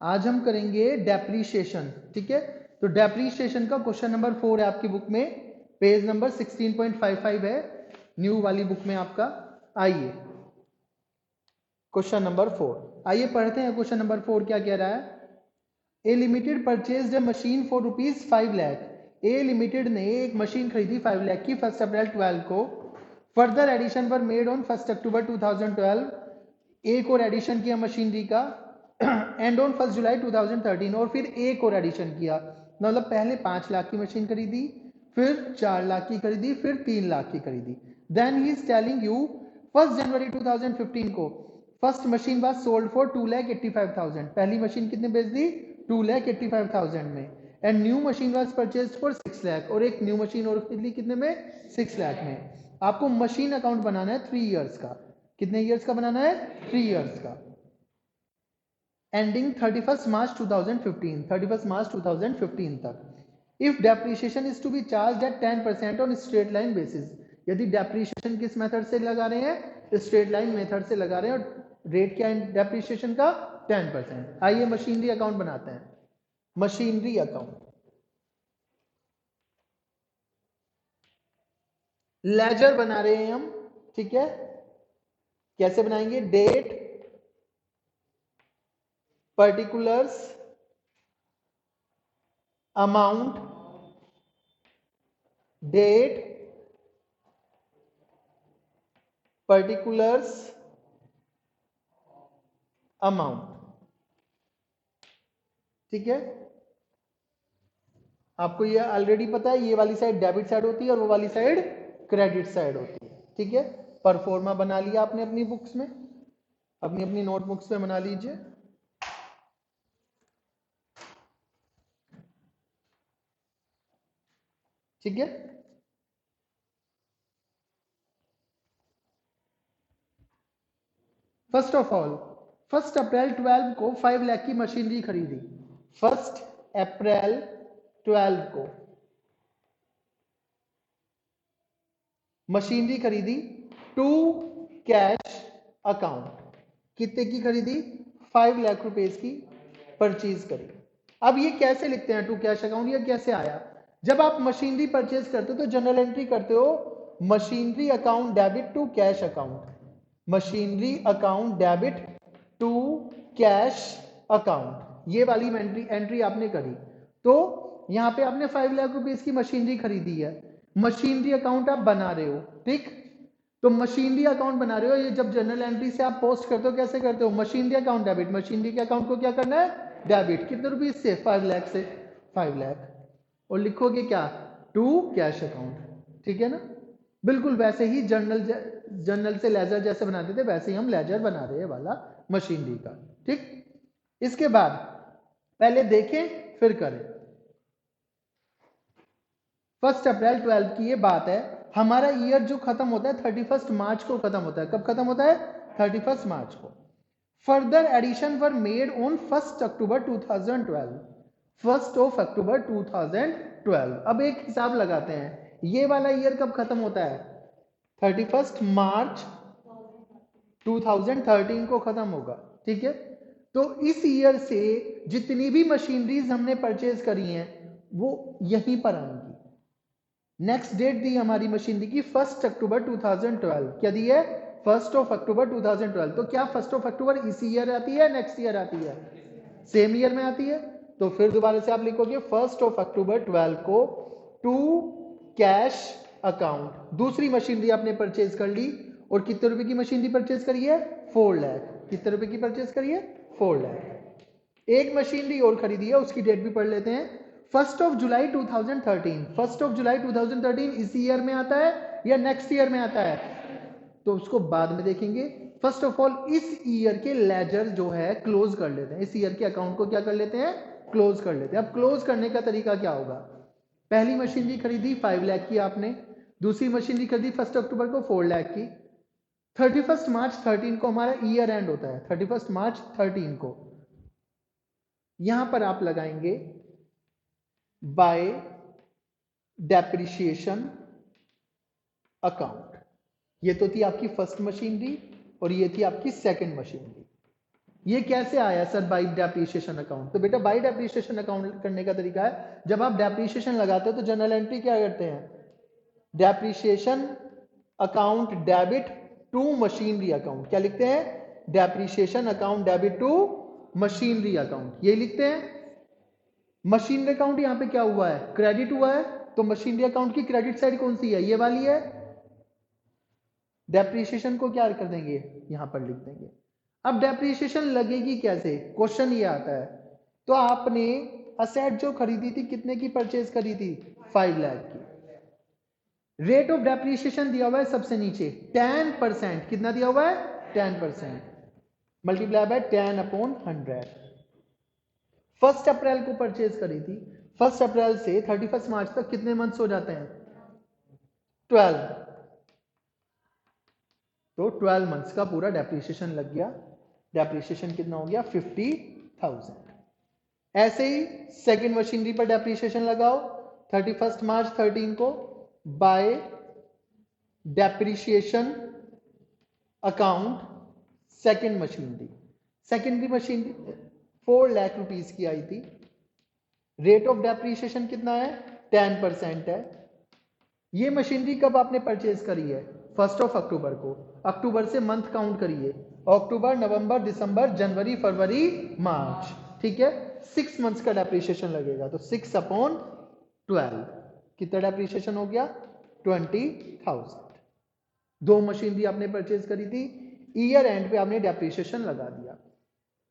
आज हम करेंगे डेप्रीशिएशन, ठीक है। तो डेप्रीशिएशन का क्वेश्चन नंबर 4 है आपकी बुक में, पेज नंबर 16.55 है न्यू वाली बुक में आपका। आइए क्वेश्चन नंबर 4, आइए पढ़ते हैं क्वेश्चन नंबर 4 क्या कह रहा है। A limited purchase a machine for ₹5 lakh. A limited ने एक मशीन खरीदी 5 लाख की 1 अप्रैल 12 को। Further addition were made on 1 October 2012। एक और एडिशन किया मशीनरी का एंड ऑन 1 जुलाई 2013, और फिर एक और एडिशन किया। मतलब पहले 5 लाख की मशीन खरीदी, फिर 4 लाख की खरीदी, फिर 3 लाख की खरीदी। Then he is telling you 1 जनवरी 2015 को first machine was sold for 2,85,000। पहली मशीन कितने बेच दी? 2,85,000 में। And new machine was purchase for 6 lakh, और एक न्यू मशीन और खरीद ली कितने में? 6 लाख में। आपको मशीन अकाउंट बनाना है 3 इयर्स का। कितने इयर्स का बनाना है? 3 इयर्स का, एंडिंग 31 मार्च 2015, 31 मार्च 2015 तक। If depreciation is to be charge at 10% on straight line basis, यदि डेप्रिसिएशन किस मेथड से लगा रहे हैं? स्ट्रेट लाइन मेथड से लगा रहे हैं, और रेट क्या है डेप्रिसिएशन का? 10%। आइए मशीनरी अकाउंट बनाते हैं। मशीनरी अकाउंट, लेजर बना रहे हैं हम, ठीक है। कैसे बनाएंगे? Date, particulars, amount, date, particulars, amount, ठीक है। आपको ये ऑलरेडी पता है, ये वाली साइड डेबिट साइड होती है और वो वाली साइड क्रेडिट साइड होती है, ठीक है। परफॉर्मा बना लिया आपने अपनी बुक्स में, अपनी अपनी नोटबुक्स में बना लीजिए, ठीक है। फर्स्ट ऑफ ऑल 1 अप्रैल 12 को 5 लाख की मशीनरी खरीदी। 1 अप्रैल 12 को मशीनरी खरीदी टू कैश अकाउंट। कितने की खरीदी? 5 लाख रुपीस की परचेज करी। अब ये कैसे लिखते हैं टू कैश अकाउंट? ये कैसे आया? जब आप मशीनरी परचेज करते हो तो जनरल एंट्री करते हो, machinery account debit to cash account, machinery account debit to cash account, ये वाली एंट्री आपने करी। तो यहां पे आपने 5 लाख रुपीस की मशीनरी खरीदी है, मशीनरी अकाउंट आप बना रहे हो, ठीक। तो मशीनरी अकाउंट बना रहे हो, ये जब जनरल एंट्री से आप पोस्ट करते हो कैसे करते हो? मशीनरी अकाउंट डेबिट, मशीनरी के अकाउंट को क्या करना है? डेबिट। कितने रुपीस से? 5 लाख से, 5 लाख। और लिखोगे क्या? टू कैश अकाउंट, ठीक है ना। बिल्कुल वैसे ही जर्नल से लेजर जैसे बनाते थे वैसे ही हम लेजर बना रहे हैं वाला मशीनरी का, ठीक। इसके बाद पहले देखें फिर करें। 1 अप्रैल 12 की ये बात है। हमारा ईयर जो खत्म होता है 31 मार्च को खत्म होता है। कब खत्म होता है? 31 मार्च को। Further addition were made on 1 October 2012, 1 of October 2012। अब एक हिसाब लगाते हैं, ये वाला ईयर कब खत्म होता है? 31 मार्च 2013 को खत्म होगा, ठीक है। तो इस ईयर से जितनी भी मशीनरीज हमने परचेज करी हैं वो यहीं पर आएंगी। नेक्स्ट डेट दी हमारी मशीनरी की 1 अक्टूबर 2012। क्या दी है? 1 ऑफ अक्टूबर 2012। तो क्या 1 ऑफ अक्टूबर इसी ईयर आती है, नेक्स्ट ईयर आती है? सेम ईयर में आती है। तो फिर दोबारा से आप लिखोगे 1 ऑफ अक्टूबर 12 को टू कैश अकाउंट। दूसरी मशीनरी आपने परचेज कर ली, और कितने रुपए की मशीनरी परचेज करी है? 4 लाख। कितने रुपए की परचेज करी है? 4 लाख। एक मशीनरी और खरीदी है, उसकी डेट भी पढ़ लेते हैं। 1 ऑफ जुलाई 2013। 1 ऑफ जुलाई 2013 इसी ईयर में आता है या नेक्स्ट ईयर में आता है? तो उसको बाद में देखेंगे। फर्स्ट ऑफ ऑल इस ईयर के लेजर जो है क्लोज कर लेते हैं, इस ईयर के अकाउंट को क्या कर लेते हैं? क्लोज कर लेते हैं। अब क्लोज करने का तरीका क्या होगा? पहली मशीनरी खरीदी 5 लाख की आपने, दूसरी मशीनरी खरीदी 1 अक्टूबर को 4 लाख की। 31 मार्च 13 को हमारा ईयर एंड होता है, 31 मार्च 13 को। यहां पर आप लगाएंगे बाय डेप्रिसिएशन अकाउंट। ये तो थी आपकी फर्स्ट मशीनरी और ये थी आपकी सेकंड मशीनरी। ये कैसे आया सर बाई डेप्रिसिएशन अकाउंट? तो बेटा बाई डेप्रिसिएशन अकाउंट करने का तरीका है, जब आप डेप्रिसिएशन लगाते हो तो जनरल एंट्री क्या करते हैं, depreciation account debit to machinery account, क्या लिखते हैं, depreciation account debit to machinery account, ये लिखते हैं। मशीनरी अकाउंट यहां पे क्या हुआ है, क्रेडिट हुआ है, तो मशीनरी अकाउंट की क्रेडिट साइड कौन सी है, ये वाली है। डेप्रिसिएशन को क्या कर देंगे, यहां पर लिख देंगे। अब डेप्रिसिएशन लगेगी कैसे, क्वेश्चन ये आता है। तो आपने असेट जो खरीदी थी कितने की परचेज करी थी, 5 लाख की। रेट ऑफ डेप्रिसिएशन दिया हुआ है सबसे नीचे 10%, कितना दिया हुआ है 10%, मल्टीप्लाई बाय 10/100। 1 अप्रैल को परचेज करी थी, 1 अप्रैल से 31 मार्च तक कितने मंथ्स हो जाते हैं, 12। तो 12 मंथ्स का पूरा डेप्रिसिएशन लग गया। डेप्रिसिएशन कितना हो गया, 50,000। ऐसे ही सेकेंड मशीनरी पर डेप्रिसिएशन लगाओ 31 मार्च 13 को bye depreciation account second machinery. Secondary machinery 4 lakh rupees की आई थी। रेट ऑफ डेप्रिसिएशन कितना है, 10% है। ये मशीनरी कब आपने परचेज करी है, 1 अक्टूबर को। अक्टूबर से मंथ काउंट करिए, अक्टूबर, नवंबर, दिसंबर, जनवरी, फरवरी, मार्च, ठीक है। 6 मंथ्स का डेप्रिसिएशन लगेगा, तो 6/12 कितना डेप्रिसिएशन हो गया, 20,000। 2 मशीनरी आपने परचेज करी थी, ईयर एंड पे आपने डेप्रिसिएशन लगा दिया।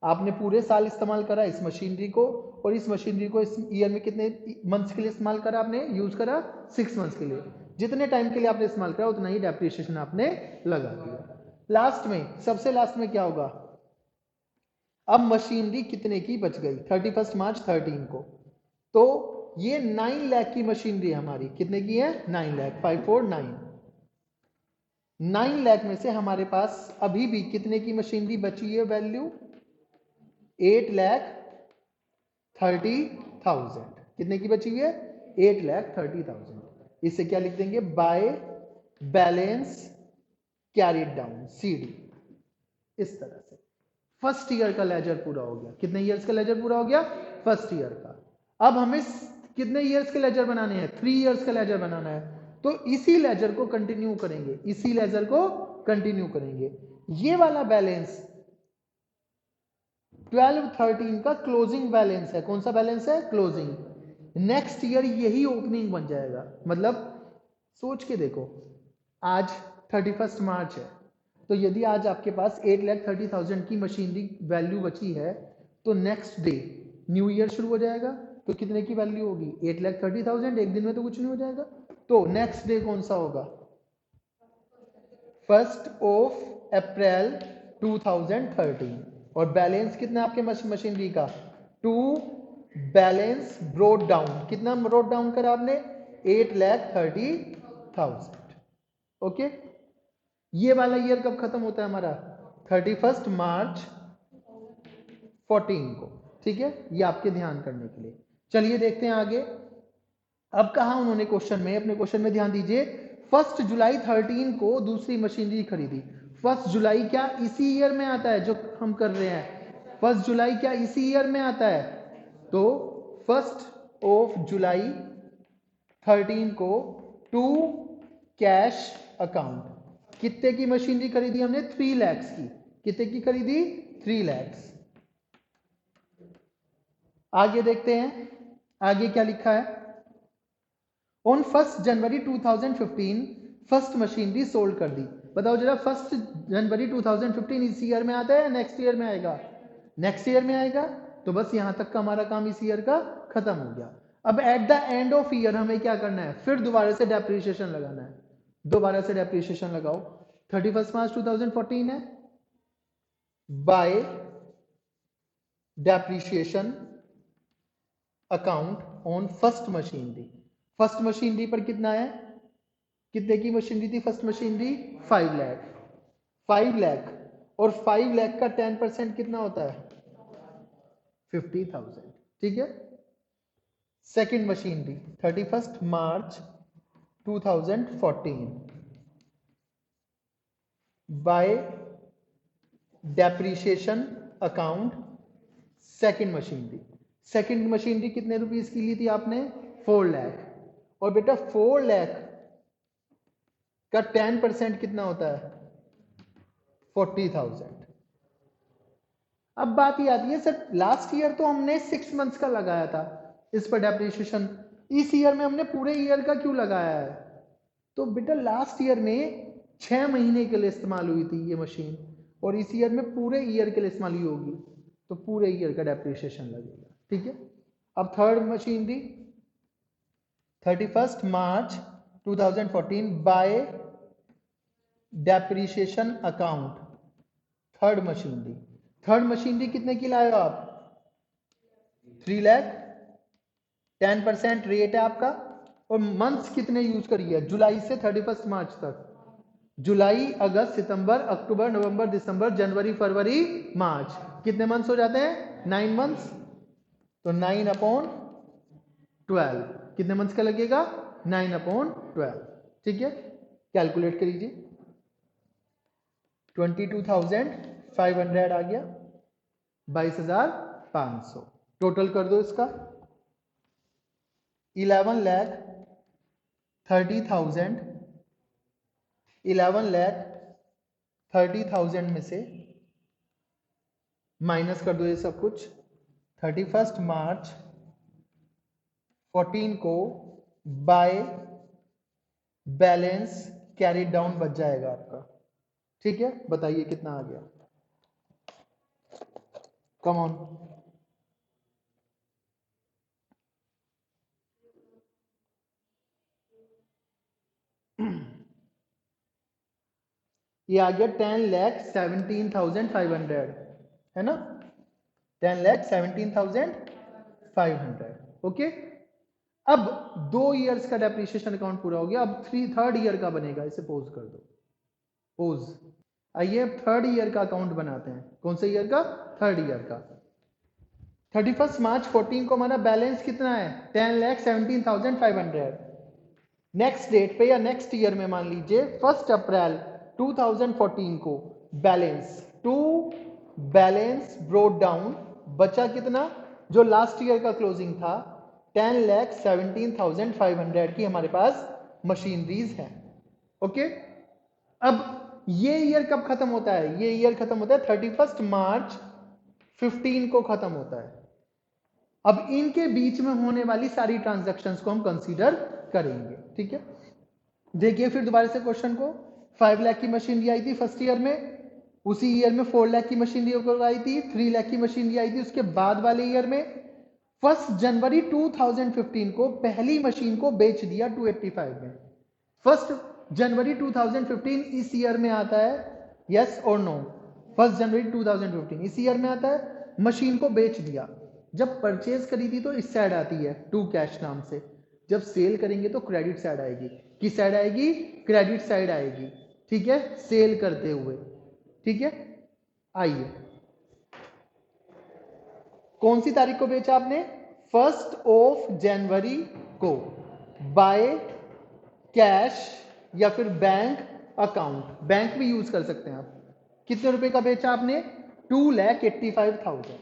आपने पूरे साल इस्तेमाल करा इस मशीनरी को, और इस मशीनरी को इस ईयर में कितने मंथ्स के लिए इस्तेमाल करा आपने, यूज करा 6 मंथ्स के लिए। जितने टाइम के लिए आपने इस्तेमाल करा उतना ही डेप्रिसिएशन आपने लगा दिया। लास्ट में, सबसे लास्ट में क्या होगा, अब मशीनरी कितने की बच गई 31 मार्च 13 को, तो ये 9 लाख की मशीनरी हमारी, कितने की है, 9 लाख, 549। 9 लाख में से हमारे पास अभी भी कितने की मशीनरी बची है, वैल्यू 8,30,000। कितने की बची हुई है, 8,30,000। इसे क्या लिख देंगे, by balance carried down, CD। इस तरह से फर्स्ट ईयर का लेजर पूरा हो गया। कितने ईयर्स का लेजर पूरा हो गया, फर्स्ट ईयर का। अब हमें कितने ईयर्स के लेजर बनाने हैं, 3 ईयर्स का लेजर बनाना है। तो इसी लेजर को कंटिन्यू करेंगे, इसी लेजर को कंटिन्यू करेंगे। ये वाला बैलेंस 12-13 का क्लोजिंग बैलेंस है। कौन सा बैलेंस है, क्लोजिंग। नेक्स्ट ईयर यही ओपनिंग बन जाएगा। मतलब सोच के देखो, आज 31 मार्च है, तो यदि आज आपके पास 8,30,000 की मशीनरी वैल्यू बची है, तो नेक्स्ट डे न्यू ईयर शुरू हो जाएगा, तो कितने की वैल्यू होगी, 8,30,000। एक दिन में तो कुछ नहीं हो जाएगा, तो नेक्स्ट डे कौन सा होगा, 1 अप्रैल 2013। और बैलेंस कितना आपके मशीनरी का, 2 बैलेंस ब्रोड डाउन। कितना ब्रोड डाउन करा आपने, 8,30,000। ओके, ये वाला ईयर कब खत्म होता है हमारा, 31 मार्च 14 को, ठीक है। ये आपके ध्यान करने के लिए। चलिए देखते हैं आगे। अब कहा उन्होंने क्वेश्चन में, अपने क्वेश्चन में ध्यान दीजिए, 1 जुलाई 13 को दूसरी मशीनरी खरीदी। 1 जुलाई क्या इसी ईयर में आता है जो हम कर रहे हैं, 1 जुलाई क्या इसी ईयर में आता है, तो 1 जुलाई 13 को टू कैश अकाउंट। कितने की मशीनरी खरीदी हमने, 3 लाख की। कितने की खरीदी, 3 लाख। आगे देखते हैं, आगे क्या लिखा है। On 1 January 2015 first machinery sold कर दी। बताओ जरा, 1 जनवरी 2015 इस ईयर में आता है या नेक्स्ट ईयर में आएगा, नेक्स्ट ईयर में आएगा। तो बस यहां तक का हमारा काम इस ईयर का खत्म हो गया। अब at the end of year हमें क्या करना है, फिर दोबारा से डेप्रिसिएशन लगाना है। दोबारा से डेप्रिसिएशन लगाओ, 31 मार्च 2014 है, bye depreciation account on first machinery. First machinery पर कितना है, कितने की मशीनरी थी फर्स्ट मशीनरी, 5 लाख। 5 लाख और 5 लाख का 10% कितना होता है, 50,000, ठीक है। सेकेंड मशीनरी 31 मार्च 2014 bye depreciation account second machinery. Second machinery कितने रुपीस की ली थी आपने? 4 लाख। और बेटा 4 लाख का 10% कितना होता है? 40,000। अब बात ये आती है सर लास्ट ईयर तो हमने 6 मंथ्स का लगाया था इस पर डेप्रिसिएशन, इस ईयर में हमने पूरे ईयर का क्यों लगाया है? तो बेटा लास्ट ईयर में 6 महीने के लिए इस्तेमाल हुई थी ये मशीन और इस ईयर में पूरे ईयर के लिए इस्तेमाल हुई होगी, तो पूरे ईयर का डेप्रिसिएशन लगेगा। ठीक है। अब थर्ड मशीनरी 31 मार्च 2014 bye depreciation account third machinery. Third machinery कितने की लाए हो आप? 3 लाख। 10% रेट है आपका। और मंथ्स कितने यूज करिए? जुलाई से 31 मार्च तक। जुलाई, अगस्त, सितंबर, अक्टूबर, नवंबर, दिसंबर, जनवरी, फरवरी, मार्च, कितने मंथ्स हो जाते हैं? 9 मंथ्स। तो 9/12 कितने मंथ्स का लगेगा? 9/12। ठीक है, कैलकुलेट कर लीजिए। 22,500 आ गया, 22,500। टोटल कर दो इसका। 11,30,000 11,30,000 में से माइनस कर दो ये सब कुछ। 31 मार्च 14 को बाय बैलेंस कैरी डाउन बच जाएगा आपका। ठीक है, बताइए कितना आ गया? Come on. ये आ गया 10,17,500 है ना? 10,17,500। ओके। अब 2 इयर्स का डेप्रिसिएशन अकाउंट पूरा हो गया। अब थर्ड ईयर का बनेगा। इसे पोज कर दो, पोज। आइए अब थर्ड ईयर का अकाउंट बनाते हैं। कौन से ईयर का? थर्ड ईयर का। 31 मार्च 14 को हमारा बैलेंस कितना है? 10,17,500। नेक्स्ट डेट पे या नेक्स्ट ईयर में मान लीजिए 1 अप्रैल 2014 को बैलेंस ब्रोड डाउन बचा कितना? जो लास्ट ईयर का क्लोजिंग था 10,17,500 की हमारे पास मशीनरीज है। ओके। अब ये ईयर कब खत्म होता है? ये ईयर खत्म होता है 31 मार्च 15 को खत्म होता है। अब इनके बीच में होने वाली सारी ट्रांजैक्शंस को हम कंसीडर करेंगे। ठीक है, देखिए फिर दोबारा से क्वेश्चन को। 5 लाख की मशीनरी आई थी फर्स्ट ईयर में, उसी ईयर में 4 लाख की मशीनरी आई थी, 3 लाख की मशीनरी आई थी उसके बाद वाले ईयर में। 1 जनवरी 2015 को पहली मशीन को बेच दिया 285 में। 1 जनवरी 2015 इस ईयर में आता है, यस और नो? 1 जनवरी 2015 इस ईयर में आता है। मशीन को बेच दिया। जब परचेज करी थी तो इस साइड आती है टू कैश नाम से, जब सेल करेंगे तो क्रेडिट साइड आएगी। किस साइड आएगी? क्रेडिट साइड आएगी। ठीक है, सेल करते हुए। ठीक है, आइए कौन सी तारीख को बेचा आपने? 1 जनवरी को बाय कैश या फिर बैंक अकाउंट, बैंक भी यूज कर सकते हैं आप। कितने रुपए का बेचा आपने? 2,85,000।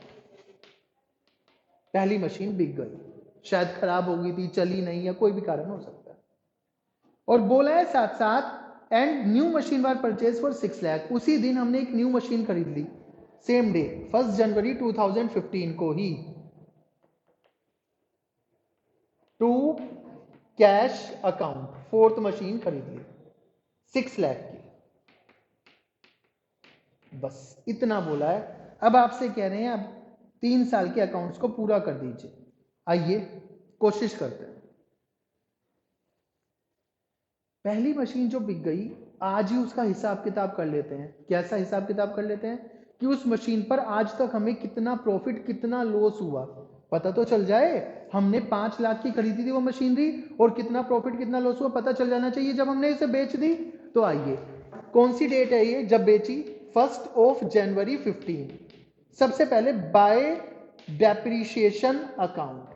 पहली मशीन बिक गई, शायद खराब हो गई थी, चली नहीं, या कोई भी कारण हो सकता है। और बोला है साथ साथ and new machine war purchase for 6 lakh. उसी दिन हमने एक न्यू मशीन खरीद ली, सेम डे 1 जनवरी 2015 को ही, to cash account, fourth machine खरीद ली 6 लाख की। बस इतना बोला है। अब आपसे कह रहे हैं अब 3 साल के अकाउंट्स को पूरा कर दीजिए। आइए कोशिश करते हैं। पहली मशीन जो बिक गई, आज ही उसका हिसाब किताब कर लेते हैं। कैसा हिसाब किताब कर लेते हैं कि उस मशीन पर आज तक हमें कितना प्रॉफिट कितना लॉस हुआ पता तो चल जाए। हमने 5 लाख की खरीदी थी वो मशीनरी, और कितना प्रॉफिट कितना लॉस हुआ पता चल जाना चाहिए जब हमने इसे बेच दी। तो आइए, कौन सी डेट है ये जब बेची? 1 जनवरी 15। सबसे पहले bye depreciation account.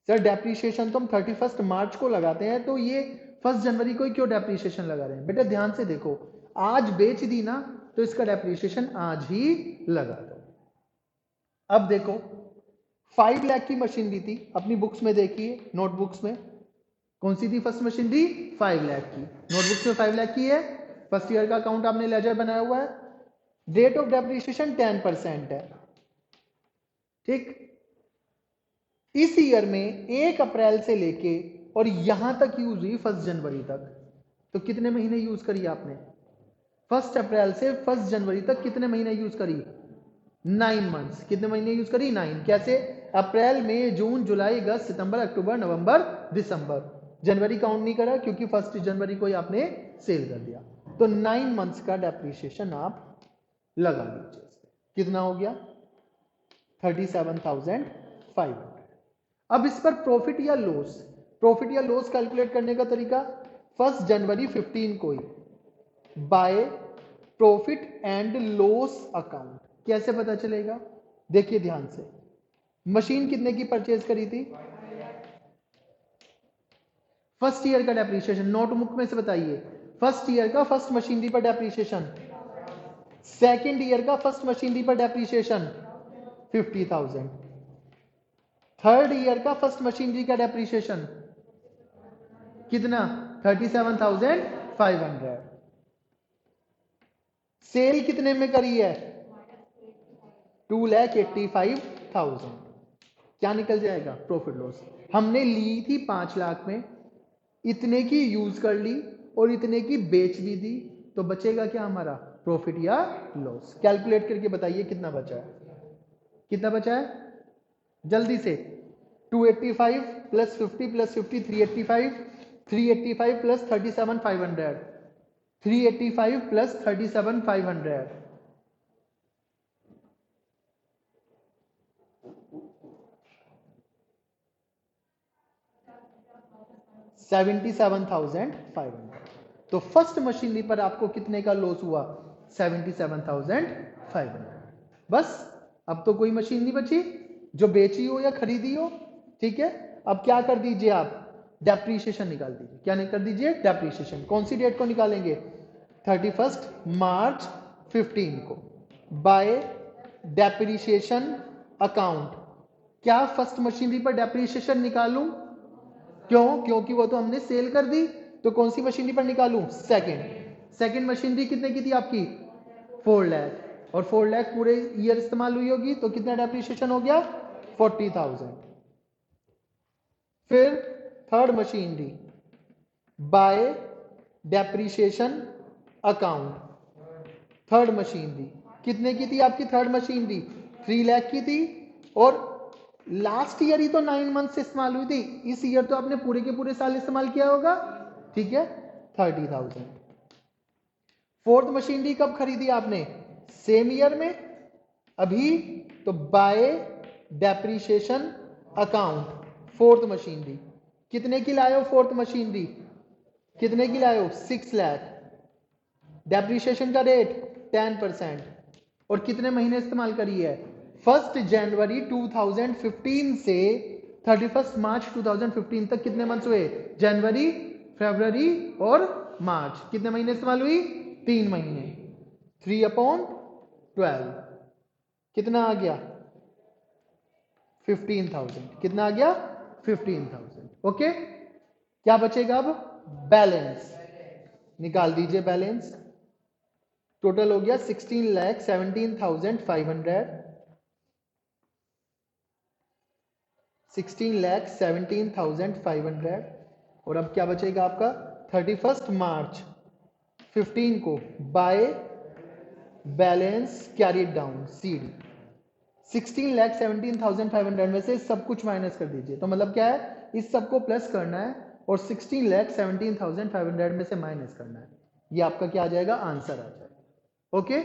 Sir depreciation तो हम 31 मार्च को लगाते हैं, तो ये 1 जनवरी को ही क्यों डेप्रिसिएशन लगा रहे हैं? बेटा ध्यान से देखो, आज बेच दी ना तो इसका डेप्रिसिएशन आज ही लगा दो। अब देखो 5 लाख की मशीनरी थी, अपनी बुक्स में देखिए, नोटबुक्स में कौन सी थी फर्स्ट मशीनरी? 5 लाख की। नोटबुक्स में 5 लाख की है, फर्स्ट ईयर का अकाउंट आपने लेजर बनाया हुआ है, रेट ऑफ डेप्रिसिएशन 10% है। ठीक, इस ईयर में 1 अप्रैल से लेके और यहां तक यूज हुई 1 जनवरी तक, तो कितने महीने यूज करी आपने? 1 अप्रैल से 1 जनवरी तक कितने महीने यूज करी? 9 मंथ्स। कितने महीने यूज करी? 9। कैसे? अप्रैल, मई, जून, जुलाई, अगस्त, सितंबर, अक्टूबर, नवंबर, दिसंबर। जनवरी काउंट नहीं करा क्योंकि 1 जनवरी को ही आपने सेल कर दिया। तो 9 मंथ्स का डेप्रिसिएशन आप लगा लीजिए। कितना हो गया? 37,500। अब इस पर प्रॉफिट या लॉस, प्रॉफिट या लॉस कैलकुलेट करने का तरीका 1 जनवरी 15 को ही by profit and loss account. कैसे पता चलेगा? देखिए ध्यान से, मशीन कितने की परचेज करी थी? फर्स्ट ईयर का डेप्रिसिएशन नोटबुक में से बताइए। फर्स्ट ईयर का फर्स्ट मशीनरी पर डेप्रिसिएशन, सेकेंड ईयर का फर्स्ट मशीनरी पर डेप्रिसिएशन 50,000, थर्ड ईयर का फर्स्ट मशीनरी का डेप्रिसिएशन कितना? 37,500। सेल कितने में करी है? 2,85,000। क्या निकल जाएगा? Profit loss. हमने ली थी 5 लाख में, इतने की यूज कर ली और इतने की बेच भी दी, तो बचेगा क्या हमारा? प्रॉफिट या लॉस। कैलकुलेट करके बताइए कितना बचा है? कितना बचा है? जल्दी से। 285 प्लस 50 प्लस 50 385, 385 प्लस 37,500, 385 प्लस 37,500, 77,500। तो फर्स्ट मशीनरी पर आपको कितने का लॉस हुआ? 77,500। बस, अब तो कोई मशीन नहीं बची जो बेची हो या खरीदी हो। ठीक है, अब क्या कर दीजिए आप? डेप्रीशिएशन निकाल दीजिए। क्या कर दीजिए? डेप्रीशिएशन। कौन सी डेट को निकालेंगे? 31 मार्च 15 को बाय डेप्रीशिएशन अकाउंट। क्या फर्स्ट मशीनरी पर डेप्रीशिएशन निकालूं? क्यों? क्योंकि वो तो हमने सेल कर दी। तो कौन सी मशीनरी पर निकालूं? सेकंड मशीनरी कितने की थी आपकी? 4 लाख, और 4 लाख पूरे ईयर इस्तेमाल हुई होगी, तो कितना डेप्रिसिएशन हो गया? 40,000। फिर third machinery bye depreciation account. Third machinery कितने की थी आपकी? थर्ड मशीनरी 3 लाख की थी, और लास्ट ईयर ही तो 9 मंथ से इस्तेमाल हुई थी, इस ईयर तो आपने पूरे के पूरे साल इस्तेमाल किया होगा। ठीक है, 30,000। फोर्थ मशीनरी कब खरीदी आपने? सेम ईयर में, अभी। तो bye depreciation account fourth machinery कितने की लाए हो? फोर्थ मशीनरी कितने की लाए हो? 6 लाख। डेप्रिसिएशन का रेट 10%, और कितने महीने इस्तेमाल करी है? 1 जनवरी 2015 से 31 मार्च 2015 तक कितने मंथ्स हुए? जनवरी, फरवरी और मार्च। कितने महीने इस्तेमाल हुई? 3 महीने। 3/12 कितना आ गया? 15,000। कितना आ गया? 15,000। ओके, क्या बचेगा अब? बैलेंस निकाल दीजिए। बैलेंस टोटल हो गया 16,17,500, 16,17,500। और अब क्या बचेगा आपका? 31 मार्च 15 को by balance carried down CD 16,17,500 में से सब कुछ माइनस कर दीजिए। तो मतलब क्या है? इस सबको प्लस करना है और 16,17,500 में से माइनस करना है। ये आपका क्या आ जाएगा? आंसर आ जाएगा। ओके।